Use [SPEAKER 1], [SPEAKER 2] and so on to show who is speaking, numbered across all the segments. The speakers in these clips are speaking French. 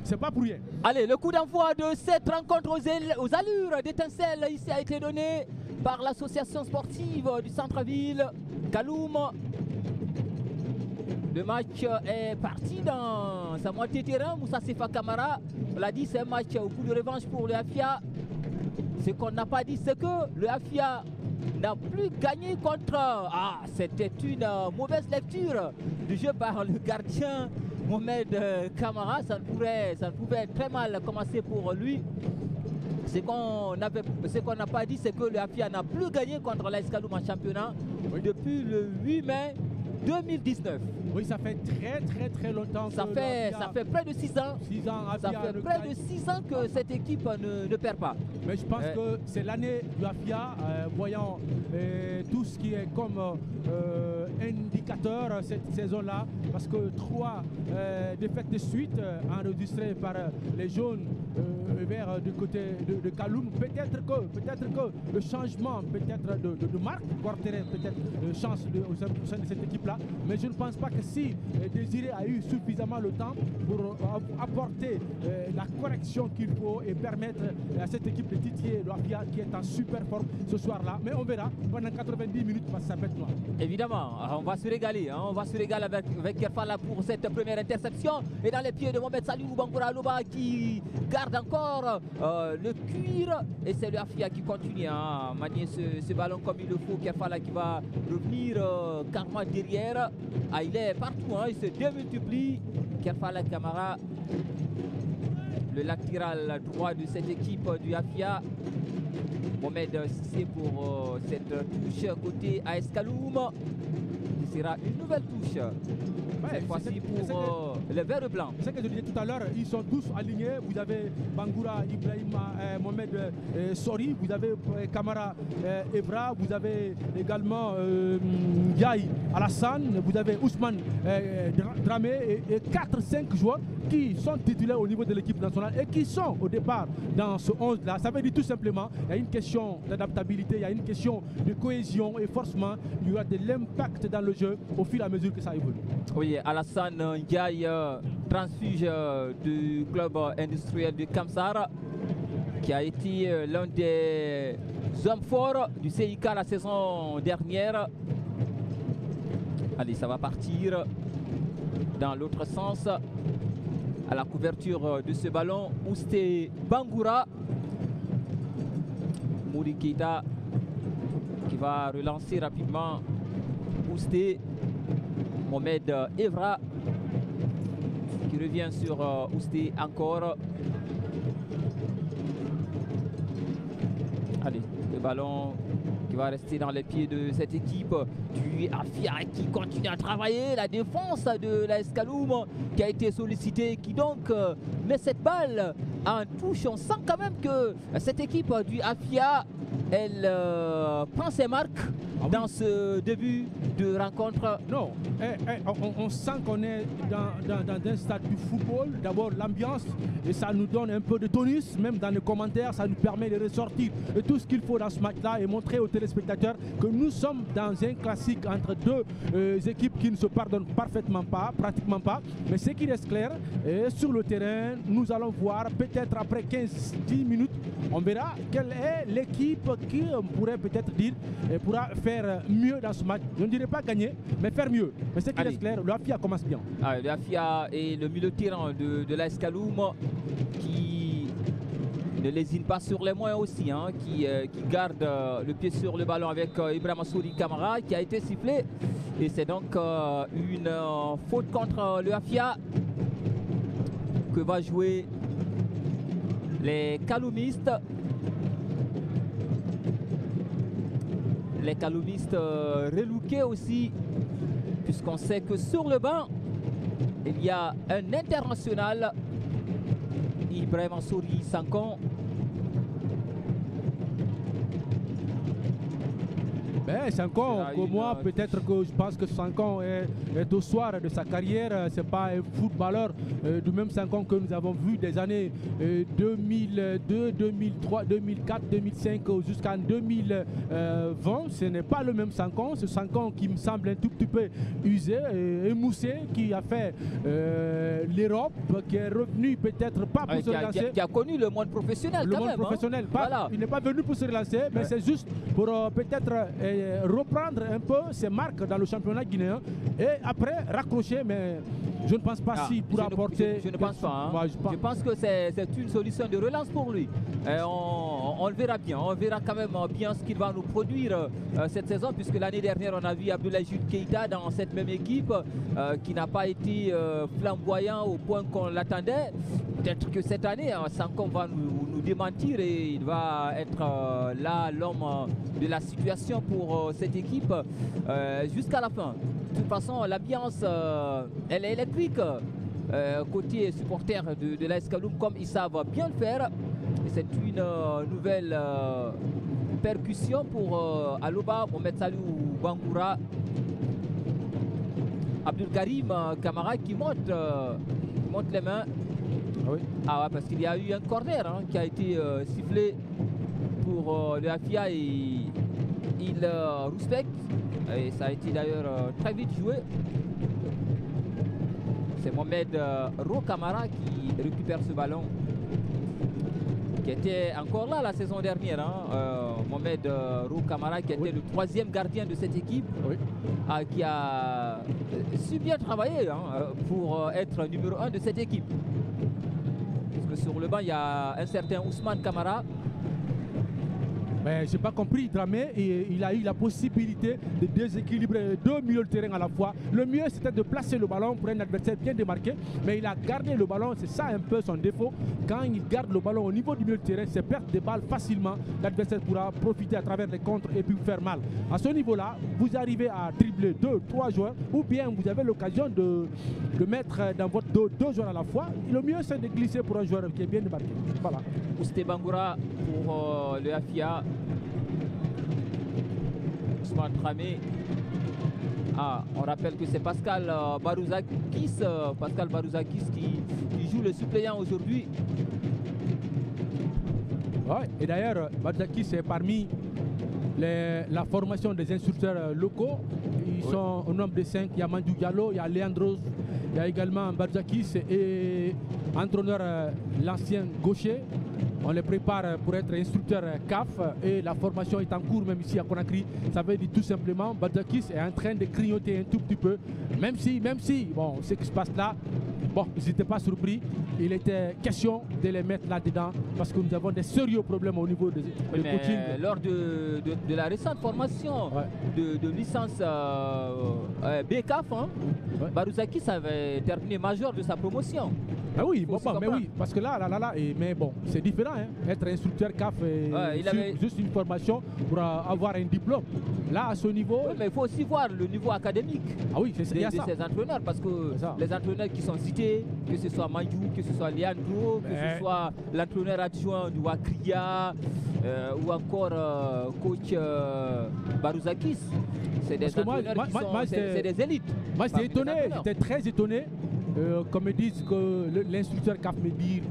[SPEAKER 1] c'est pas pour rien.
[SPEAKER 2] Allez, le coup d'envoi de cette rencontre aux allures d'étincelle ici a été donné par l'association sportive du centre-ville Kaloum. Le match est parti dans sa moitié terrain. Moussa Sefa Kamara, on l'a dit, c'est un match au coup de revanche pour le Afia. Ce qu'on n'a pas dit, c'est que le Afia n'a plus gagné contre... Ah, c'était une mauvaise lecture du jeu par le gardien Mohamed Kamara. Ça ne pouvait très mal commencer pour lui. Ce qu'on n'a pas dit, c'est que le Afia n'a plus gagné contre l'AS Kaloum en championnat depuis le 8 mai 2019.
[SPEAKER 1] Oui, ça fait très longtemps.
[SPEAKER 2] Ça fait près de 6 ans.
[SPEAKER 1] 6 ans,
[SPEAKER 2] ça fait près de 6 ans que cette équipe ne perd pas.
[SPEAKER 1] Mais je pense que c'est l'année du Afia, voyant tout ce qui est comme indicateur cette saison-là, parce que 3 défaites de suite enregistrées par les jaunes verts du côté de Kaloum. Peut-être que le changement de marque porterait peut-être chance au sein de cette équipe-là, mais je ne pense pas que si Désiré a eu suffisamment le temps pour apporter la correction qu'il faut et permettre à cette équipe de titiller l'Afia qui est en super forme ce soir-là. Mais on verra pendant 90 minutes parce que ça peut être noir.
[SPEAKER 2] Évidemment, on va se régaler. On va se régaler avec Kerfala pour cette première interception. Et dans les pieds de Mohamed Salih Bangoura Aloba qui garde encore le cuir. Et c'est l'Afia qui continue à manier ce ballon comme il le faut. Kerfala qui va revenir carrément derrière. Ah, il est partout, hein, il se démultiplie. Kerfala Kamara, le latéral droit de cette équipe du Afia. Mohamed Sissé pour cette touche côté AS Kaloum. Ce sera une nouvelle touche. Cette fois-ci pour les verts blancs.
[SPEAKER 1] C'est ce que je disais tout à l'heure, ils sont tous alignés. Vous avez Bangoura, Ibrahima, Mohamed Sori, vous avez Kamara Evra, vous avez également Ndiaye Alassane, vous avez Ousmane Dramé et 4-5 joueurs qui sont titulaires au niveau de l'équipe nationale et qui sont au départ dans ce 11-là. Ça veut dire tout simplement qu'il y a une question d'adaptabilité, il y a une question de cohésion et forcément il y aura de l'impact dans le jeu au fur et à mesure que ça évolue.
[SPEAKER 2] Oui, Alassane Ndiaye, transfuge du club industriel de Kamsar, qui a été l'un des hommes forts du CIK la saison dernière. Allez, ça va partir dans l'autre sens. À la couverture de ce ballon, Ousté Bangoura. Mouri Keita qui va relancer rapidement Ousté. Mohamed Evra qui revient sur Ousté encore. Allez, le ballon qui va rester dans les pieds de cette équipe du Afia qui continue à travailler. La défense de l'AS Kaloum qui a été sollicitée, qui donc met cette balle en touche. On sent quand même que cette équipe du Afia, elle prend ses marques dans ce début de rencontre.
[SPEAKER 1] Non, on sent qu'on est dans un stade du football. D'abord l'ambiance, et ça nous donne un peu de tonus, même dans les commentaires, ça nous permet de ressortir tout ce qu'il faut dans ce match-là et montrer aux téléspectateurs que nous sommes dans un classique entre deux équipes qui ne se pardonnent parfaitement pas, pratiquement pas. Mais ce qui reste clair, sur le terrain, nous allons voir peut-être après 15-10 minutes, on verra quelle est l'équipe qui, on pourrait peut-être dire, pourra faire mieux dans ce match. Je ne dirais pas gagner, mais faire mieux. Mais ce qui reste clair, le Afia commence bien.
[SPEAKER 2] Le Afia et le milieu de terrain de l'AS Kaloum qui ne lésine pas sur les moyens aussi, hein, qui garde le pied sur le ballon avec Ibrahima Souri Kamara qui a été sifflé. Et c'est donc une faute contre le Afia que va jouer les Kaloumistes. Les Kaloumistes relookés aussi, puisqu'on sait que sur le banc, il y a un international, Ibrahima Souri Sankon.
[SPEAKER 1] Ben, 5 ans, que moi, peut-être que je pense que 5 ans est au soir de sa carrière. C'est pas un footballeur du même 5 ans que nous avons vu des années 2002, 2003, 2004, 2005 jusqu'en 2020. Ce n'est pas le même 5 ans. C'est 5 ans qui me semble un tout petit peu usé, émoussé, qui a fait l'Europe, qui est revenu peut-être pas pour se relancer.
[SPEAKER 2] Qui a connu le monde professionnel
[SPEAKER 1] le
[SPEAKER 2] quand
[SPEAKER 1] monde
[SPEAKER 2] même.
[SPEAKER 1] Professionnel. Pas,
[SPEAKER 2] Voilà.
[SPEAKER 1] Il n'est pas venu pour se relancer, mais c'est juste pour peut-être reprendre un peu ses marques dans le championnat guinéen et après raccrocher, mais je ne pense pas s'il pourra apporter.
[SPEAKER 2] Je ne pense pas. Hein.
[SPEAKER 1] Moi,
[SPEAKER 2] je pense que c'est une solution de relance pour lui. Et on le verra bien. On verra quand même bien ce qu'il va nous produire cette saison, puisque l'année dernière, on a vu Abdoulaye Jude Keïta dans cette même équipe qui n'a pas été flamboyant au point qu'on l'attendait. Peut-être que cette année, Sankom va nous démentir et il va être là l'homme de la situation pour cette équipe jusqu'à la fin. De toute façon, l'ambiance, elle est électrique côté supporter de l'AS Kaloum, comme ils savent bien le faire. C'est une nouvelle percussion pour Aloba, Mohamed Salou Bangoura, Abdul Karim Kamara qui monte les mains.
[SPEAKER 1] Ah oui.
[SPEAKER 2] Ah ouais, parce qu'il y a eu un corner qui a été sifflé pour le Afia et il respecte. Et ça a été d'ailleurs très vite joué. C'est Mohamed Ro Kamara qui récupère ce ballon, qui était encore là la saison dernière. Mohamed Ro Kamara qui était le 3e gardien de cette équipe, qui a su bien travailler pour être numéro 1 de cette équipe. Parce que sur le banc, il y a un certain Ousmane Kamara.
[SPEAKER 1] Mais j'ai pas compris, Dramé, et il a eu la possibilité de déséquilibrer 2 milieux de terrain à la fois. Le mieux, c'était de placer le ballon pour un adversaire bien démarqué, mais il a gardé le ballon, c'est ça un peu son défaut. Quand il garde le ballon au niveau du milieu de terrain, c'est perdre des balles facilement. L'adversaire pourra profiter à travers les contres et puis faire mal. À ce niveau-là, vous arrivez à dribbler 2, 3 joueurs, ou bien vous avez l'occasion de mettre dans votre dos 2 joueurs à la fois. Le mieux, c'est de glisser pour un joueur qui est bien démarqué. Voilà.
[SPEAKER 2] Ousté Bangoura pour le Afia. Ousmane Tramé. On rappelle que c'est Pascal Barouzakis, qui joue le suppléant aujourd'hui.
[SPEAKER 1] Ouais, et d'ailleurs, Barouzakis est parmi la formation des instructeurs locaux. Ils sont au nombre de 5. Il y a Mandou Diallo, il y a Leandros, il y a également Barouzakis et entraîneur l'ancien gaucher. On les prépare pour être instructeur CAF et la formation est en cours même ici à Conakry. Ça veut dire tout simplement Barouzakis est en train de grignoter un tout petit peu. Même si, bon, ce qui se passe là, bon, ils n'étaient pas surpris. Il était question de les mettre là-dedans parce que nous avons des sérieux problèmes au niveau de coaching.
[SPEAKER 2] Lors de la récente formation de licence BCAF, Barouzakis avait terminé major de sa promotion.
[SPEAKER 1] Ah oui, mais oui, parce que là, mais bon, c'est différent. Être instructeur CAF, juste une formation pour avoir un diplôme. Là, à ce niveau.
[SPEAKER 2] Oui, mais il faut aussi voir le niveau académique
[SPEAKER 1] de
[SPEAKER 2] ces entraîneurs, parce que les entraîneurs qui sont cités, que ce soit Manjou, que ce soit Leandro, que ce soit l'entraîneur adjoint du Wakria ou encore coach Barouzakis, c'est des entraîneurs c'est des élites.
[SPEAKER 1] Moi, j'étais très étonné. Comme ils disent que l'instructeur CAF me dire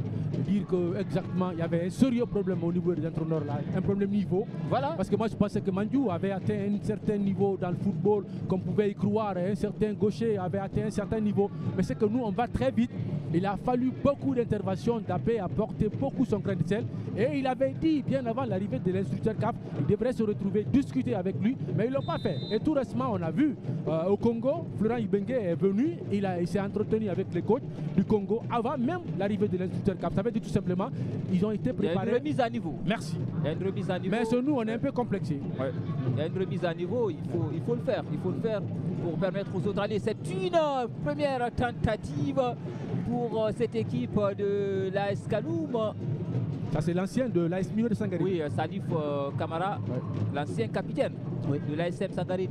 [SPEAKER 1] que exactement il y avait un sérieux problème au niveau des entraîneurs là, un problème niveau.
[SPEAKER 2] Voilà.
[SPEAKER 1] Parce que moi je pensais que Mandjou avait atteint un certain niveau dans le football, comme pouvait y croire, un certain gaucher avait atteint un certain niveau. Mais c'est que nous on va très vite. Il a fallu beaucoup d'interventions, d'Appé a porté beaucoup son grain de sel. Et il avait dit bien avant l'arrivée de l'instructeur CAF, il devrait se retrouver, discuter avec lui, mais ils ne l'ont pas fait. Et tout récemment, on a vu au Congo, Florent Ibenge est venu, il s'est entretenu avec les coachs du Congo avant même l'arrivée de l'instructeur CAF. Ça veut dire tout simplement, ils ont été préparés.
[SPEAKER 2] Il y a une remise à niveau.
[SPEAKER 1] Merci.
[SPEAKER 2] Il y a une remise à niveau.
[SPEAKER 1] Mais sur nous, on est un peu complexé.
[SPEAKER 2] Ouais. Il y a une remise à niveau, il faut le faire. Il faut le faire pour permettre aux autres d'aller. C'est une première tentative pour cette équipe de l'AS Kaloum.
[SPEAKER 1] Ça, c'est l'ancien de l'AS Mio de Sangaré.
[SPEAKER 2] Oui, Salif Kamara, l'ancien capitaine de l'ASM Sangaré.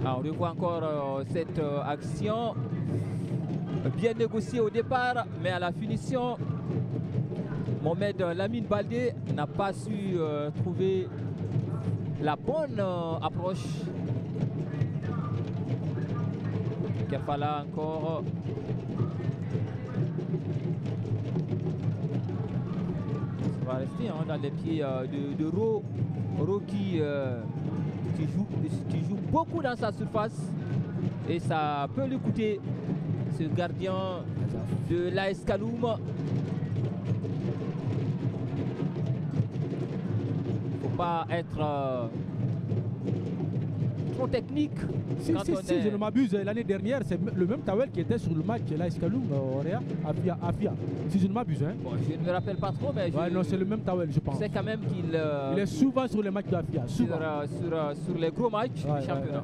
[SPEAKER 2] On revoit encore cette action bien négociée au départ, mais à la finition, Mohamed Lamine Baldé n'a pas su trouver la bonne approche. Kerfala encore. Ça va rester dans les pieds de Ro qui joue beaucoup dans sa surface. Et ça peut lui coûter, ce gardien de l'AS Kaloum. Faut pas être trop technique.
[SPEAKER 1] Si je ne m'abuse, l'année dernière, c'est le même Tawel qui était sur le match de l'AS Kaloum au Réa, Afia. Si je ne m'abuse. Hein.
[SPEAKER 2] Bon, je ne me rappelle pas trop, mais
[SPEAKER 1] non, c'est le même Tawel, je pense.
[SPEAKER 2] C'est quand même qu'il
[SPEAKER 1] il est souvent sur les matchs d'Afia.
[SPEAKER 2] Sur les gros matchs du championnat.